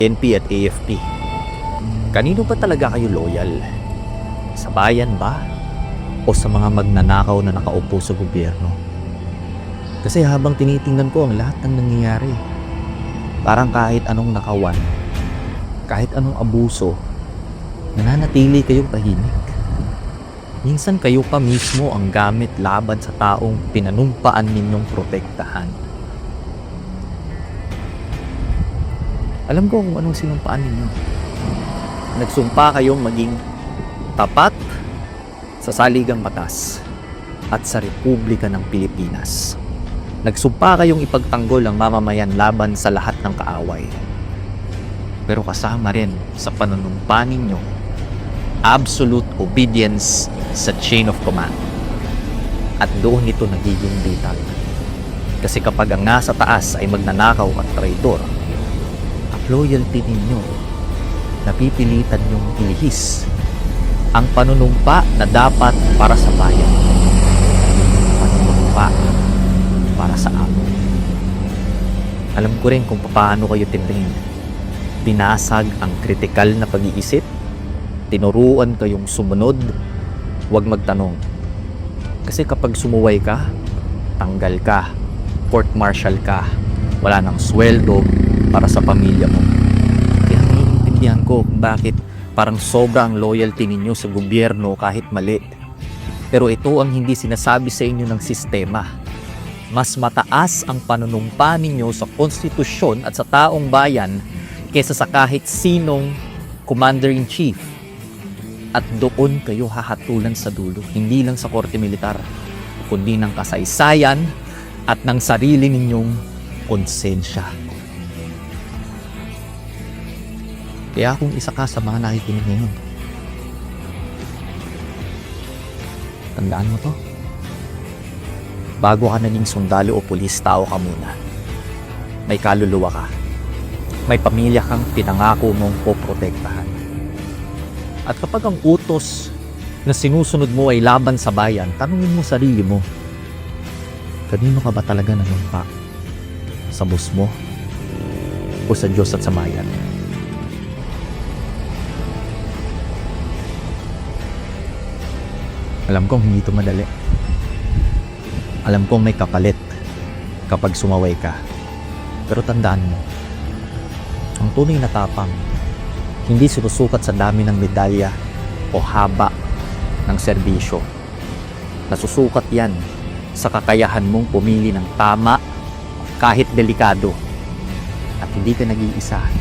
PNP at AFP. Kanino ba talaga kayo loyal? Sa bayan ba? O sa mga magnanakaw na nakaupo sa gobyerno? Kasi habang tinitingnan ko ang lahat ng nangyayari, parang kahit anong nakawan, kahit anong abuso, nananatili kayong tahimik. Minsan kayo pa mismo ang gamit laban sa taong pinanumpaan ninyong protektahan. Alam ko kung anong sinumpaan ninyo. Nagsumpa kayong maging tapat sa saligang batas at sa Republika ng Pilipinas. Nagsumpa kayong ipagtanggol ang mamamayan laban sa lahat ng kaaway. Pero kasama rin sa panunumpa ninyo, absolute obedience sa chain of command. At doon ito nagiging vital. Kasi kapag ang nasa taas ay magnanakaw at traidor, ang loyalty ninyo, napipilitan nyong ilihis ang panunumpa na dapat para sa bayan. Panunumpa para sa amo. Alam ko rin kung paano kayo tintingin. Binasag ang kritikal na pag-iisip, tinuruan kayong sumunod, huwag magtanong. Kasi kapag sumuway ka, tanggal ka, court-martial ka, wala nang sweldo para sa pamilya mo. Kaya naiintindihan ko kung bakit parang sobrang loyalty ninyo sa gobyerno kahit mali. Pero ito ang hindi sinasabi sa inyo ng sistema. Mas mataas ang panunumpa ninyo sa konstitusyon at sa taong bayan kaysa sa kahit sinong commander-in-chief. At doon kayo hahatulan sa dulo, hindi lang sa korte militar, kundi ng kasaysayan at ng sarili ninyong konsensya. Kaya kung isa ka sa mga nakikinig ngayon, tandaan mo to. Bago ka naging sundalo o pulis, tao ka muna. May kaluluwa ka. May pamilya kang pinangako mong poprotektahan. At kapag ang utos na sinusunod mo ay laban sa bayan, tanungin mo sarili mo, kanino ka ba talaga nanumpa? Sa boss mo? O sa Diyos at sa bayan? Alam kong hindi ito madali. Alam kong may kapalit kapag sumaway ka. Pero tandaan mo, ang tunay na tapang hindi sinusukat sa dami ng medalya o haba ng serbisyo. Nasusukat yan sa kakayahan mong pumili ng tama kahit delikado. At hindi ka nag-iisa.